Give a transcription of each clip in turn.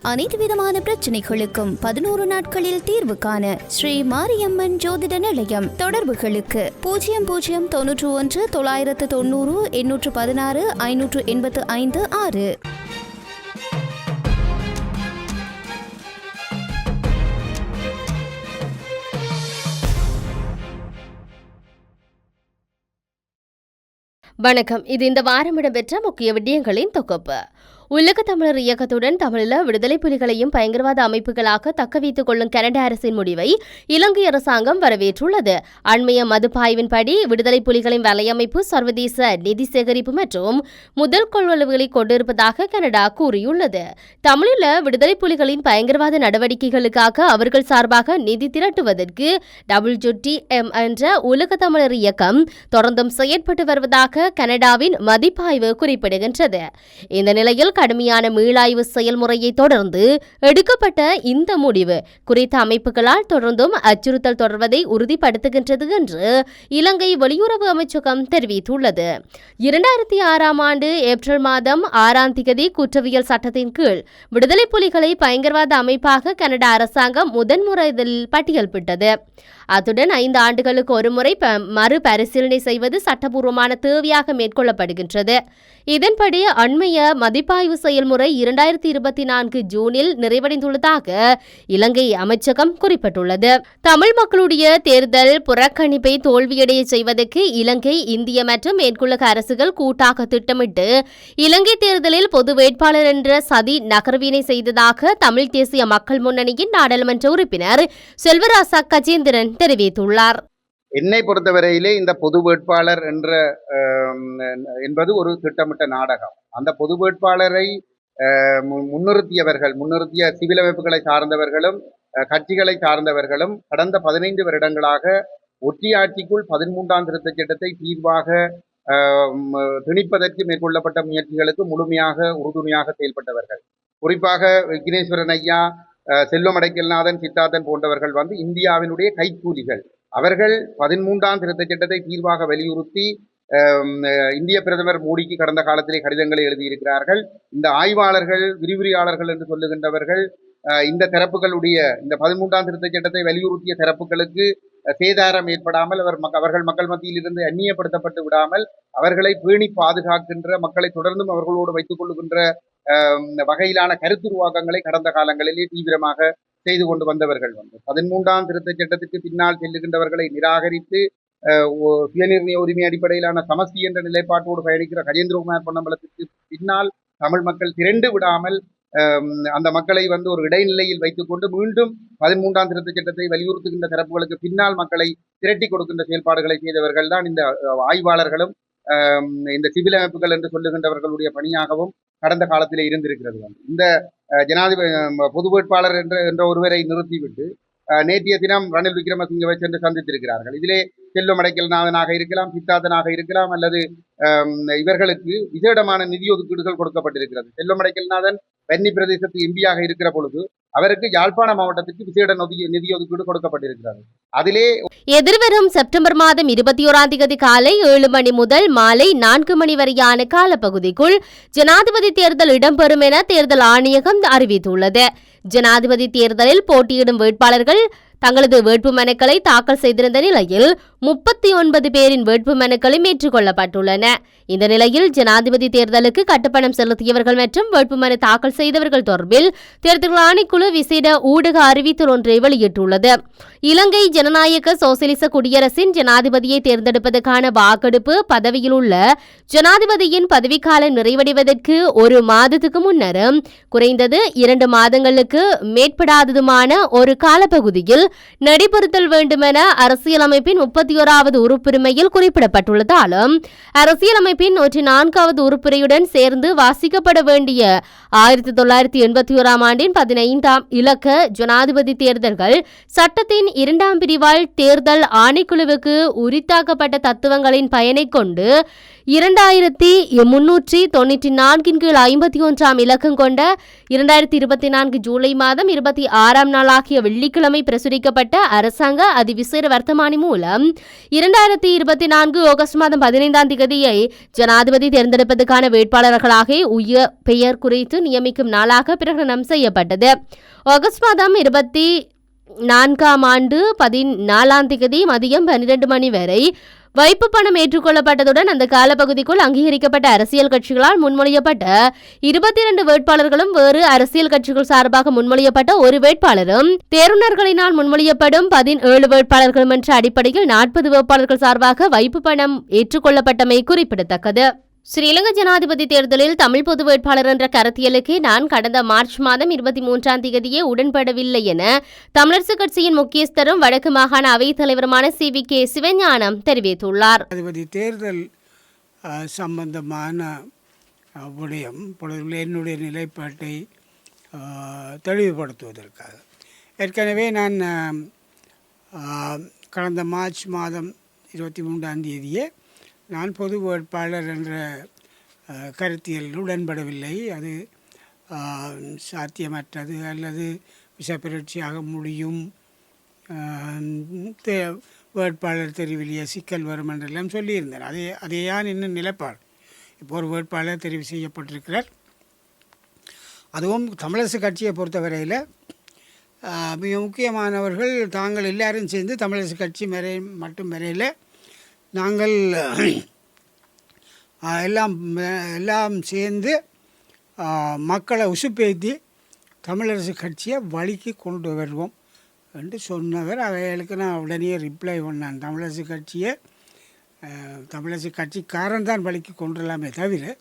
அனைத்து விதமான பிரச்சனைகளுக்கும் 11 நாட்களில் தீர்வு காண ஸ்ரீ மாரியம்மன் ஜோதிட நிலையம். தொடர்புகளுக்கு 0091 990 816 585 6. வணக்கம். இது இந்த வாரம் இடம்பெற்ற முக்கிய விடயங்களின் தொகுப்பு. உலக தமிழர் இயக்கத்துடன் தமிழில் விடுதலை புலிகளையும் பயங்கரவாத அமைப்புகளாக தக்க வைத்துக் கொள்ளும் கனடா அரசின் முடிவை இலங்கை அரசாங்கம் வரவேற்றுள்ளது. அண்மைய மதுப்பாய்வின்படி விடுதலை புலிகளின் வலையமைப்பு சர்வதேச நிதி சேகரிப்பு மற்றும் முதல் கொள்வனவுகளை கொண்டிருப்பதாக கனடா கூறியுள்ளது. தமிழில் விடுதலை புலிகளின் பயங்கரவாத நடவடிக்கைகளுக்காக அவர்கள் சார்பாக நிதி திரட்டுவதற்கு WTM என்ற உலக தமிழர் இயக்கம் தொடர்ந்தும் செயற்பட்டு வருவதாக கனடாவின் மதிப்பாய்வு குறிப்பிடுகின்றது. இந்த நிலையில் கடுமையான மீளாய்வு செயல்முறையை தொடர்ந்து எடுக்கப்பட்ட இந்த முடிவு குறித்த அமைப்புகளால் தொடர்ந்தும் அச்சுறுத்தல் தொடர்வதை உறுதிப்படுத்துகின்றது என்று இலங்கை வெளியுறவு அமைச்சகம் தெரிவித்துள்ளது. 2006 ஆண்டு ஏப்ரல் மாதம் 6ஆம் தேதி குற்றவியல் சட்டத்தின் கீழ் விடுதலை புலிகளை பயங்கரவாத அமைப்பாக கனடா அரசாங்கம் முதன்முறையில் பட்டியலிட்டது. அத்துடன் 5 ஆண்டுகளுக்கு ஒருமுறை மறுபரிசீலனை செய்வது சட்டபூர்வமான தேவையாக மேற்கொள்ளப்படுகின்றது. இதன்படி அண்மைய மதிப்பாய்வு செயல்முறை 2024 ஜூனில் நிறைவடைந்துள்ளதாக இலங்கை அமைச்சகம் குறிப்பிட்டுள்ளது. தமிழ் மக்களுடைய தேர்தல் புறக்கணிப்பை தோல்வியடைய செய்வதற்கு இலங்கை, இந்திய மற்றும் மேற்குலக அரசுகள் கூட்டாக திட்டமிட்டு இலங்கை தேர்தலில் பொது வேட்பாளர் என்ற சதி நகர்வினை செய்ததாக தமிழ் தேசிய மக்கள் முன்னணியின் நாடாளுமன்ற உறுப்பினர் செல்வராசா கஜேந்திரன் தெரிவித்துள்ளார். என்னை பொறுத்தவரையிலே இந்த பொது வேட்பாளர் என்பது ஒரு திட்டமிட்ட நாடகம். அந்த பொது வேட்பாளரை முன்னிறுத்திய சிவில் அமைப்புகளை சார்ந்தவர்களும் கட்சிகளை சார்ந்தவர்களும் கடந்த 15 வருடங்களாக ஒற்றியாட்சிக்குள் 13ஆம் திருத்தச் சட்டத்தை தீர்வாக திணிப்பதற்கு மேற்கொள்ளப்பட்ட முயற்சிகளுக்கு முழுமையாக உறுதுணையாக செயல்பட்டவர்கள். குறிப்பாக விக்னேஸ்வரன் ஐயா, செல்வம் அடைக்கல்நாதன், சித்தார்த்தன் போன்றவர்கள் இந்தியாவினுடைய கைக்கூலிகள். அவர்கள் 13ஆம் திருத்தச் சட்டத்தை தீர்வாக வலியுறுத்தி இந்திய பிரதமர் மோடிக்கு கடந்த காலத்திலே கடிதங்களை எழுதியிருக்கிறார்கள். இந்த ஆய்வாளர்கள், விரிவுரையாளர்கள் என்று சொல்லுகின்றவர்கள் இந்த தரப்புகளுடைய இந்த 13ஆம் திருத்தச் சட்டத்தை வலியுறுத்திய தரப்புகளுக்கு சேதாரம் ஏற்படாமல் அவர்கள் மக்கள் மத்தியில் இருந்து அந்நியப்படுத்தப்பட்டு விடாமல் அவர்களை பேணி பாதுகாக்கின்ற, மக்களை தொடர்ந்தும் அவர்களோடு வைத்துக் கொள்ளுகின்ற வகையிலான கருத்துருவாக்கங்களை கடந்த காலங்களிலே தீவிரமாக செய்து கொண்டு வந்தவர்கள் 13ஆம் திருத்தச் சட்டத்திற்கு பின்னால் செல்லுகின்றவர்களை நிராகரித்து சுயநிர்ணய உரிமை அடிப்படையிலான சமஸ்தி என்ற நிலைப்பாட்டோடு பயணிக்கிற கஜேந்திரகுமார் பொன்னம்பலத்திற்கு பின்னால் தமிழ் மக்கள் திரண்டு விடாமல் அந்த மக்களை ஒரு இடைநிலையில் வைத்துக்கொண்டு மீண்டும் 13ஆம் திருத்தச் சட்டத்தை வலியுறுத்துகின்ற தரப்புகளுக்கு பின்னால் மக்களை திரட்டி கொடுக்கின்ற செயல்பாடுகளை செய்தவர்கள் தான் இந்த ஆய்வாளர்களும் இந்த சிவில் அமைப்புகள் என்று சொல்லுகின்றவர்களுடைய பணியாகவும் கடந்த காலத்திலே இருந்திருக்கிறது. இந்த ஜனாதிபதி பொது வேட்பாளர் என்ற ஒருவரை நிறுத்திவிட்டு நேற்றைய தினம் ரணில் விக்ரமசிங்கவை சென்று சந்தித்திருக்கிறார்கள். இதிலே செல்வம் அடைக்கல்நாதனாக இருக்கலாம், சித்தார்த்தனாக இருக்கலாம், அல்லது இவர்களுக்கு விசேடமான நிதி ஒதுக்கீடுகள் கொடுக்கப்பட்டிருக்கிறது. செல்வம் அடைக்கல்நாதன் வன்னி பிரதேசத்து எம்பியாக இருக்கிற பொழுது அவருக்கு யாழ்ப்பாண மாவட்டத்திற்கு விசேட நிதி ஒதுக்கீடு கொடுக்கப்பட்டிருக்கிறது. அதிலே எதிர்வரும் செப்டம்பர் மாதம் 21ஆம் தேதி காலை 7 மணி முதல் மாலை 4 மணி வரையான காலப்பகுதிக்குள் ஜனாதிபதி தேர்தல் இடம்பெறும் என தேர்தல் ஆணையகம் அறிவித்துள்ளது. ஜனாதிபதி தேர்தலில் போட்டியிடும் வேட்பாளர்கள் தங்களது வேட்புமனுக்களை தாக்கல் செய்திருந்த நிலையில் 39 பேரின் வேட்புமனுக்களும் ஏற்றுக்கொள்ளப்பட்டுள்ளன. இந்த நிலையில் ஜனாதிபதி தேர்தலுக்கு கட்டுப்பணம் செலுத்தியவர்கள் மற்றும் வேட்புமனு தாக்கல் செய்தவர்கள் தொடர்பில் தேர்தல் ஆணைக்குழு விசேட ஊடக அறிவித்தல் ஒன்றை வெளியிட்டுள்ளது. இலங்கை ஜனநாயக சோசியலிச குடியரசின் ஜனாதிபதியை தேர்ந்தெடுப்பதற்கான வாக்கெடுப்பு பதவியில் உள்ள ஜனாதிபதியின் பதவிக்காலம் நிறைவடைவதற்கு 1 மாதத்துக்கு முன்னரும் குறைந்தது 2 மாதங்களுக்கு மேற்படாததுமான ஒரு காலப்பகுதியில் நடைபெறுத்தல் வேண்டுமென அரசியலமைப்பின் 31வது உறுப்புரிமையில் குறிப்பிடப்பட்டுள்ளதாலும் அரசியலமைப்பின் 104வது உறுப்புரையுடன் சேர்ந்து வாசிக்கப்பட வேண்டிய 1981ஆம் ஆண்டின் 15ஆம் இலக்க ஜனாதிபதி தேர்தல்கள் சட்டத்தின் 2ஆம் பிரிவால் தேர்தல் ஆணைக்குழுவுக்கு உரித்தாக்கப்பட்ட தத்துவங்களின் பயனை கொண்டு 2394 கீழ் 51ஆம் இலக்கம் கொண்ட 2024 ஜூலை மாதம் 26ஆம் நாள் ஆகிய வெள்ளிக்கிழமை பிரசுரிக்கப்பட்ட அரசாங்க அதிவிசேட வர்த்தமானி மூலம் 2024 ஆகஸ்ட் மாதம் 15ஆம் தேதியை ஜனாதிபதி தேர்ந்தெடுப்பதற்கான வேட்பாளர்களாக உயர் பெயர் குறித்து நியமிக்கும் நாளாக பிரகடனம் செய்யப்பட்டது. ஆகஸ்ட் மாதம் 24ஆம் ஆண்டு 14ஆம் தேதி மதியம் 12 மணி வரை வைப்பு பணம் ஏற்றுக்கொள்ளப்பட்டதுடன் அந்த காலப்பகுதிக்குள் அங்கீகரிக்கப்பட்ட அரசியல் கட்சிகளால் முன்மொழியப்பட்ட 22 வேட்பாளர்களும் வேறு அரசியல் கட்சிகள் சார்பாக முன்மொழியப்பட்ட ஒரு வேட்பாளரும் தேர்வுநர்களினால் முன்மொழியப்படும் 17 வேட்பாளர்களும் என்ற அடிப்படையில் 40 வேட்பாளர்கள் சார்பாக வைப்பு பணம் ஏற்றுக்கொள்ளப்பட்டமை குறிப்பிடத்தக்கது. ஸ்ரீலங்கா ஜனாதிபதி தேர்தலில் தமிழ் பொது வேட்பாளர் என்ற கருத்தியலுக்கு நான் கடந்த மார்ச் மாதம் 23ஆம் தேதியே உடன்படவில்லை என தமிழரசுக் கட்சியின் முக்கியஸ்தரும் வடக்கு மாகாண அவைத் தலைவருமான CVK சிவஞானம் தெரிவித்துள்ளார். ஜனாதிபதி தேர்தல் சம்பந்தமான விடயம் என்னுடைய நிலைப்பாட்டை தெளிவுபடுத்துவதற்காக ஏற்கனவே நான் கடந்த மார்ச் மாதம் 23ஆம் தேதியே நான் பொது வேட்பாளர் என்ற கருத்தியல் உடன்படவில்லை, அது சாத்தியமற்றது அல்லது விஷப்பெயர்ச்சியாக முடியும், வேட்பாளர் தெரிவிலேயே சிக்கல் வரும் என்றெல்லாம் சொல்லியிருந்தேன். அதையான் இன்னும் நிலைப்பாடு. இப்போ ஒரு வேட்பாளர் தெரிவு செய்யப்பட்டிருக்கிறார். அதுவும் தமிழரசு கட்சியை பொறுத்தவரையில் மிக முக்கியமானவர்கள் தாங்கள் எல்லாரும் சேர்ந்து தமிழரசு கட்சி வரையில் நாங்கள் எல்லாம் சேர்ந்து மக்களை உசுப்பேற்றி தமிழரசு கட்சியை வழிக்கு கொண்டு வருவோம் என்று சொன்னவர். அவைகளுக்கு நான் உடனே ரிப்ளை பண்ணேன், தமிழரசு கட்சிக்காரன் தான் வழிக்கு கொண்டுலாமே தவிர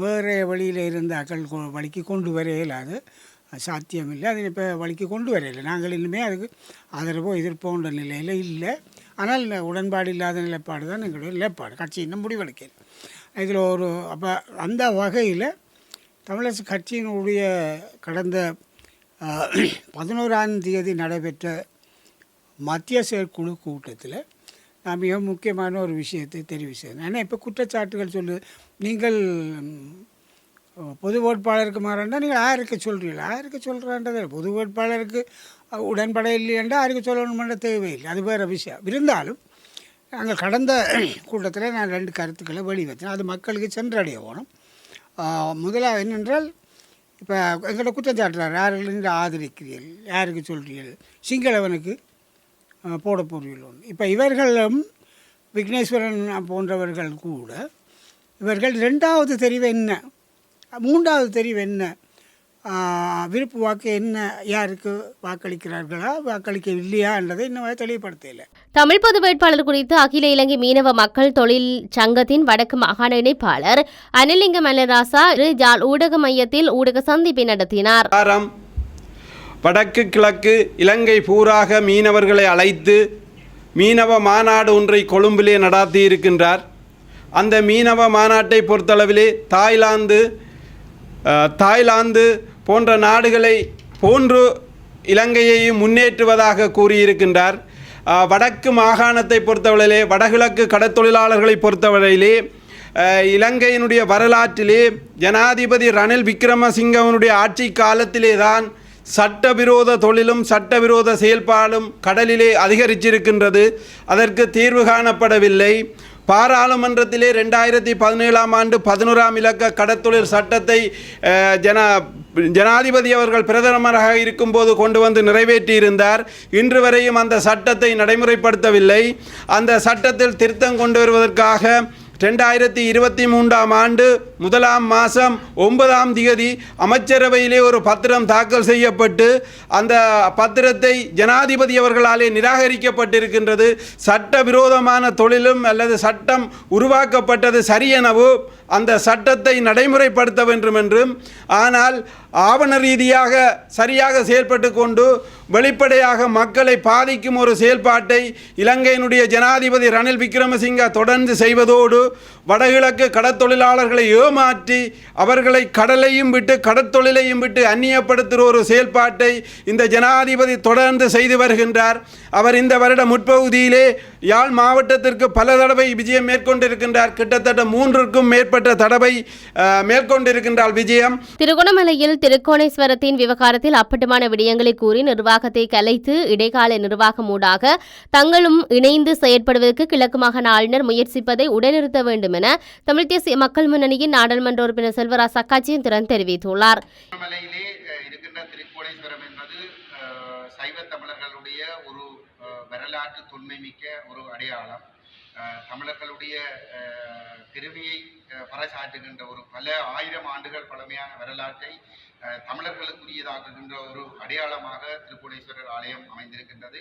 வேறு வழியில் இருந்த அக்கள் வழிக்கு கொண்டு வர இயலாது, சாத்தியமில்லை. அது இப்போ வழிக்கு கொண்டு வரையில்லை. நாங்கள் இன்னுமே அதுக்கு ஆதரவோ எதிர்ப்போன்ற நிலையில் இல்லை. ஆனால் உடன்பாடு இல்லாத நிலைப்பாடு தான் எங்களுடைய நிலைப்பாடு. கட்சி இன்னும் முடிவெடுக்கிறது. இதில் அப்போ அந்த வகையில் தமிழரசு கட்சியினுடைய கடந்த 11ஆம் தேதி நடைபெற்ற மத்திய செயற்குழு கூட்டத்தில் நான் மிக முக்கியமான ஒரு விஷயத்தை தெரிவு செய்தேன். ஏன்னா இப்போ குற்றச்சாட்டுகள் நீங்கள் பொது வேட்பாளருக்கு மாறண்டா நீங்கள் யாருக்கு சொல்கிறீங்களா? யாருக்கு சொல்கிறான்றதை பொது வேட்பாளருக்கு உடன்பட இல்லையென்றா யாருக்கு சொல்லணுமென்ற தேவையில்லை, அது வேறு விஷயம். இருந்தாலும் நாங்கள் கடந்த கூட்டத்தில் நான் 2 கருத்துக்களை வெளிவச்சேன். அது மக்களுக்கு சென்றடைய வேணும். முதலாக என்னென்றால், இப்போ எங்களை குற்றச்சாட்டுறார், யாருக்கு நீங்கள் ஆதரிக்கிறீர்கள், யாருக்கு சொல்கிறீர்கள், சிங்களவனுக்கு போட போகிறீர்கள். இப்போ இவர்களும் விக்னேஸ்வரன் போன்றவர்கள் கூட இவர்கள் 2வது தெரிவு என்ன, 3வது தெரிவு என்ன, விருப்பு வாக்கு என்ன, யாருக்கு வாக்களிக்கிறார்களா வாக்களிக்கவில்லையா என்றதை இன்னும் தெளிவுபடுத்தலை. தமிழ் பொது வேட்பாளர் குறித்து அகில இலங்கை மீனவ மக்கள் தொழில் சங்கத்தின் வடக்கு மாகாண இணைப்பாளர் அனிலிங்க மல்லராசா ஜாழ் ஊடக மையத்தில் ஊடக சந்திப்பை நடத்தினார். வடக்கு கிழக்கு இலங்கை பூராக மீனவர்களை அழைத்து மீனவ மாநாடு ஒன்றை கொழும்பிலே நடாத்தி இருக்கின்றார். அந்த மீனவ மாநாட்டை பொறுத்தளவிலே தாய்லாந்து போன்ற நாடுகளை போன்று இலங்கையையும் முன்னேற்றுவதாக கூறியிருக்கின்றார். வடக்கு மாகாணத்தை பொறுத்தவரையிலே, வடகிழக்கு கடற்தொழிலாளர்களை பொறுத்தவரையிலே இலங்கையினுடைய வரலாற்றிலே ஜனாதிபதி ரணில் விக்ரமசிங்கவனுடைய ஆட்சி காலத்திலே தான் சட்டவிரோத தொழிலும் சட்டவிரோத செயல்பாடும் கடலிலே அதிகரிச்சிருக்கின்றது. அதற்கு தீர்வு காணப்படவில்லை. பாராளுமன்றத்திலே 2017ஆம் ஆண்டு 11ஆம் இலக்க கடற்தொழில் சட்டத்தை ஜனாதிபதி அவர்கள் பிரதமராக இருக்கும்போது கொண்டு வந்து நிறைவேற்றியிருந்தார். இன்று வரையும் அந்த சட்டத்தை நடைமுறைப்படுத்தவில்லை. அந்த சட்டத்தில் திருத்தம் கொண்டு வருவதற்காக 2023ஆம் ஆண்டு 1ஆம் மாதம் 9ஆம் தேதி அமைச்சரவையிலே ஒரு பத்திரம் தாக்கல் செய்யப்பட்டு அந்த பத்திரத்தை ஜனாதிபதி அவர்களாலே நிராகரிக்கப்பட்டிருக்கின்றது. சட்டவிரோதமான தொழிலும் அல்லது சட்டம் உருவாக்கப்பட்டது சரியெனவோ அந்த சட்டத்தை நடைமுறைப்படுத்த வேண்டும் என்றும், ஆனால் ஆவண ரீதியாக சரியாக செயல்பட்டு கொண்டு வெளிப்படையாக மக்களை பாதிக்கும் ஒரு செயல்பாட்டை இலங்கையினுடைய ஜனாதிபதி ரணில் விக்ரமசிங்க தொடர்ந்து செய்வதோடு வடகிழக்கு கடற்தொழிலாளர்களை ஏமாற்றி அவர்களை கடலையும் விட்டு கடற்தொழிலையும் விட்டு அந்நியப்படுத்துகிற ஒரு செயல்பாட்டை இந்த ஜனாதிபதி தொடர்ந்து செய்து வருகின்றார். அவர் இந்த வருட முற்பகுதியிலே யாழ் மாவட்டத்திற்கு பல தடவை விஜயம் மேற்கொண்டிருக்கின்றார். கிட்டத்தட்ட 3க்கும் மேற்பட்ட தடவை மேற்கொண்டிருக்கின்றார் விஜயம். திருகோணமலையில் திருக்கோணேஸ்வரத்தின் விவகாரத்தில் அப்பட்டமான விடயங்களை கூறி நிர்வாகத்தை கலைத்து இடைக்கால நிர்வாகம் ஊடாக தங்களும் இணைந்து செயற்படுவதற்கு கிழக்கு மாகாண ஆளுநர் முயற்சிப்பதை உடனிறுத்த வேண்டும் என தமிழ் தேசிய மக்கள் முன்னணியின் நாடாளுமன்ற உறுப்பினர் செல்வராஜ் சக்காஜேந்திரன் தெரிவித்துள்ளார். சைவ தமிழர்களுடைய ஒரு வரலாற்று தொன்மைமிக்க ஒரு அடையாளம், தமிழர்களுடைய பெருமையை பறைசாற்றுகின்ற ஒரு பல ஆயிரம் ஆண்டுகள் பழமையான வரலாற்றை தமிழர்களுக்குரியதாக்குகின்ற ஒரு அடையாளமாக திருக்கோணேஸ்வரர் ஆலயம் அமைந்திருக்கின்றது.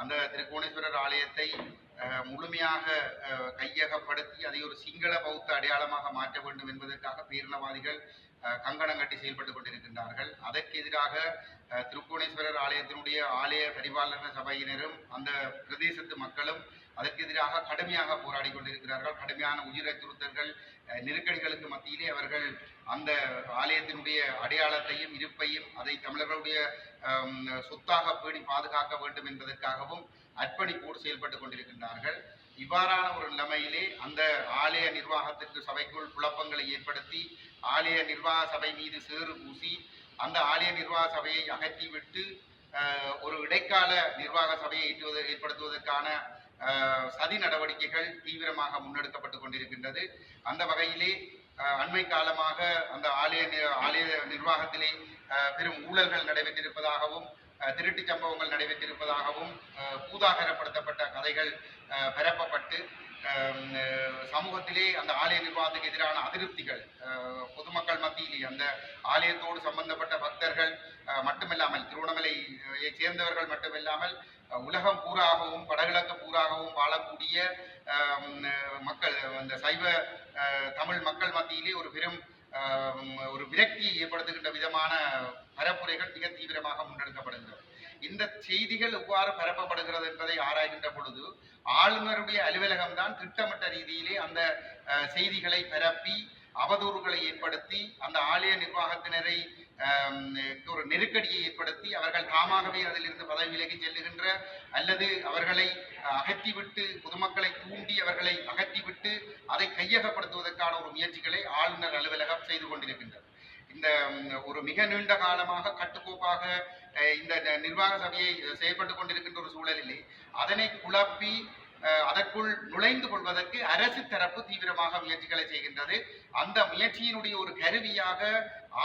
அந்த திருக்கோணேஸ்வரர் ஆலயத்தை முழுமையாக கையகப்படுத்தி அதை ஒரு சிங்கள பௌத்த அடையாளமாக மாற்ற வேண்டும் என்பதற்காக பேரினவாதிகள் கங்கணம் கட்டி செயல்பட்டு கொண்டிருக்கின்றார்கள். அதற்கு எதிராக திருக்கோணேஸ்வரர் ஆலயத்தினுடைய ஆலய பரிபாலன சபையினரும் அந்த பிரதேசத்து மக்களும் அதற்கு எதிராக கடுமையாக போராடி கொண்டிருக்கிறார்கள். கடுமையான உயிர் அச்சுறுத்தல்கள், நெருக்கடிகளுக்கு மத்தியிலே அவர்கள் அந்த ஆலயத்தினுடைய அடையாளத்தையும் இருப்பையும் அதை தமிழர்களுடைய சொத்தாக பேணி பாதுகாக்க வேண்டும் என்பதற்காகவும் அர்ப்பணிப்போடு செயல்பட்டு கொண்டிருக்கின்றார்கள். இவ்வாறான ஒரு நிலைமையிலே அந்த ஆலய நிர்வாகத்திற்கு சபைக்குள் குழப்பங்களை ஏற்படுத்தி ஆலய நிர்வாக சபை மீது சேறு பூசி அந்த ஆலய நிர்வாக சபையை அகற்றிவிட்டு ஒரு இடைக்கால நிர்வாக சபையை ஏற்படுத்துவதற்கான சதி நடவடிக்கைகள் தீவிரமாக முன்னெடுக்கப்பட்டு கொண்டிருக்கின்றது. அந்த வகையிலே அண்மை காலமாக அந்த ஆலய நிர்வாகத்திலே பெரும் ஊழல்கள் நடைபெற்றிருப்பதாகவும் திருட்டு சம்பவங்கள் நடைபெற்றிருப்பதாகவும் பூதாகரப்படுத்தப்பட்ட கதைகள் பரப்பப்பட்டு சமூகத்திலே அந்த ஆலய நிர்வாகத்துக்கு எதிரான அதிருப்திகள் பொதுமக்கள் மத்தியிலே அந்த ஆலயத்தோடு சம்பந்தப்பட்ட பக்தர்கள் மட்டுமில்லாமல் திருவண்ணாமலையை சேர்ந்தவர்கள் மட்டுமில்லாமல் உலகம் பூராகவும் வடகிழக்கு பூராகவும் வாழக்கூடிய மக்கள், அந்த சைவ தமிழ் மக்கள் மத்தியிலே ஒரு பெரும் ஒரு விரக்தியை ஏற்படுத்துகின்ற விதமான பரப்புரைகள் மிக தீவிரமாக முன்னெடுக்கப்படுகின்றன. இந்த செய்திகள் எவ்வாறு பரப்பப்படுகிறது என்பதை ஆராய்கின்ற பொழுது ஆளுநருடைய அலுவலகம்தான் திட்டமிட்ட ரீதியிலே அந்த செய்திகளை பரப்பி அவதூறுகளை ஏற்படுத்தி அந்த ஆலய நிர்வாகத்தினரை ஒரு நெருக்கடியை ஏற்படுத்தி அவர்கள் தாமாகவே அதிலிருந்து பதவி விலகி செல்லுகின்ற அல்லது அவர்களை அகற்றிவிட்டு பொதுமக்களை தூண்டி அவர்களை அகற்றிவிட்டு அதை கையகப்படுத்துவதற்கான ஒரு முயற்சிகளை ஆளுநர் அலுவலகம் செய்து கொண்டிருக்கின்றது. இந்த ஒரு மிக நீண்ட காலமாக கட்டுக்கோப்பாக இந்த நிர்வாக சபையை செயல்பட்டு கொண்டிருக்கின்ற ஒரு சூழலிலே அதனை குழப்பி அதற்குள் நுழைந்து கொள்வதற்கு அரசு தரப்பு தீவிரமாக முயற்சிகளை செய்கின்றது. அந்த முயற்சியினுடைய ஒரு கருவியாக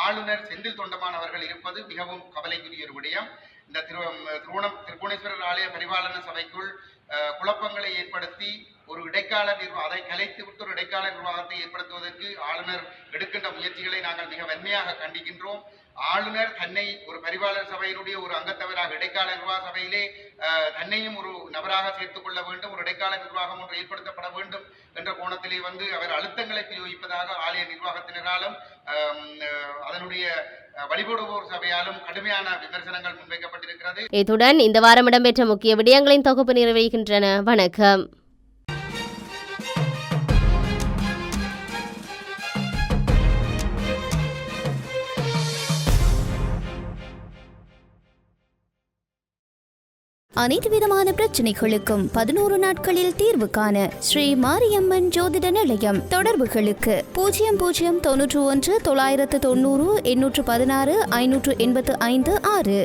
ஆளுநர் செந்தில் தொண்டமான் அவர்கள் இருப்பது மிகவும் கவலைக்குரிய ஒரு விடயம். இந்த திருக்கோணேஸ்வரர் ஆலய பரிபாலன சபைக்குள் குழப்பங்களை ஏற்படுத்தி ஒரு இடைக்கால அதை கலைத்து விட்டு ஒரு இடைக்கால நிர்வாகத்தை ஏற்படுத்துவதற்கு ஆளுநர் எடுக்கின்ற முயற்சிகளை நாங்கள் மிக வன்மையாக கண்டிக்கின்றோம். ஆளுநர் தன்னை ஒரு பரிபாலர் சபையினுடைய ஒரு அங்கத்தவராக இடைக்கால நிர்வாக சபையிலே தன்னையும் ஒரு நபராக சேர்த்துக் கொள்ள வேண்டும், ஒரு இடைக்கால நிர்வாகம் ஒன்று ஏற்படுத்தப்பட வேண்டும் என்ற கோணத்திலே அவர் அழுத்தங்களை பிரயோகிப்பதாக ஆலய நிர்வாகத்தினராலும் அதனுடைய வழிபடுவோர் சபையாலும் கடுமையான விமர்சனங்கள் முன்வைக்கப்பட்டிருக்கிறது. இத்துடன் இந்த வாரம் இடம்பெற்ற முக்கிய விடயங்களின் தொகுப்பு நிறைவேறுகின்றன. வணக்கம். அனைத்து விதமான பிரச்சனைகளுக்கும் 11 நாட்களில் தீர்வு காண ஸ்ரீ மாரியம்மன் ஜோதிட நிலையம். தொடர்புகளுக்கு 0091 990 816 585 6.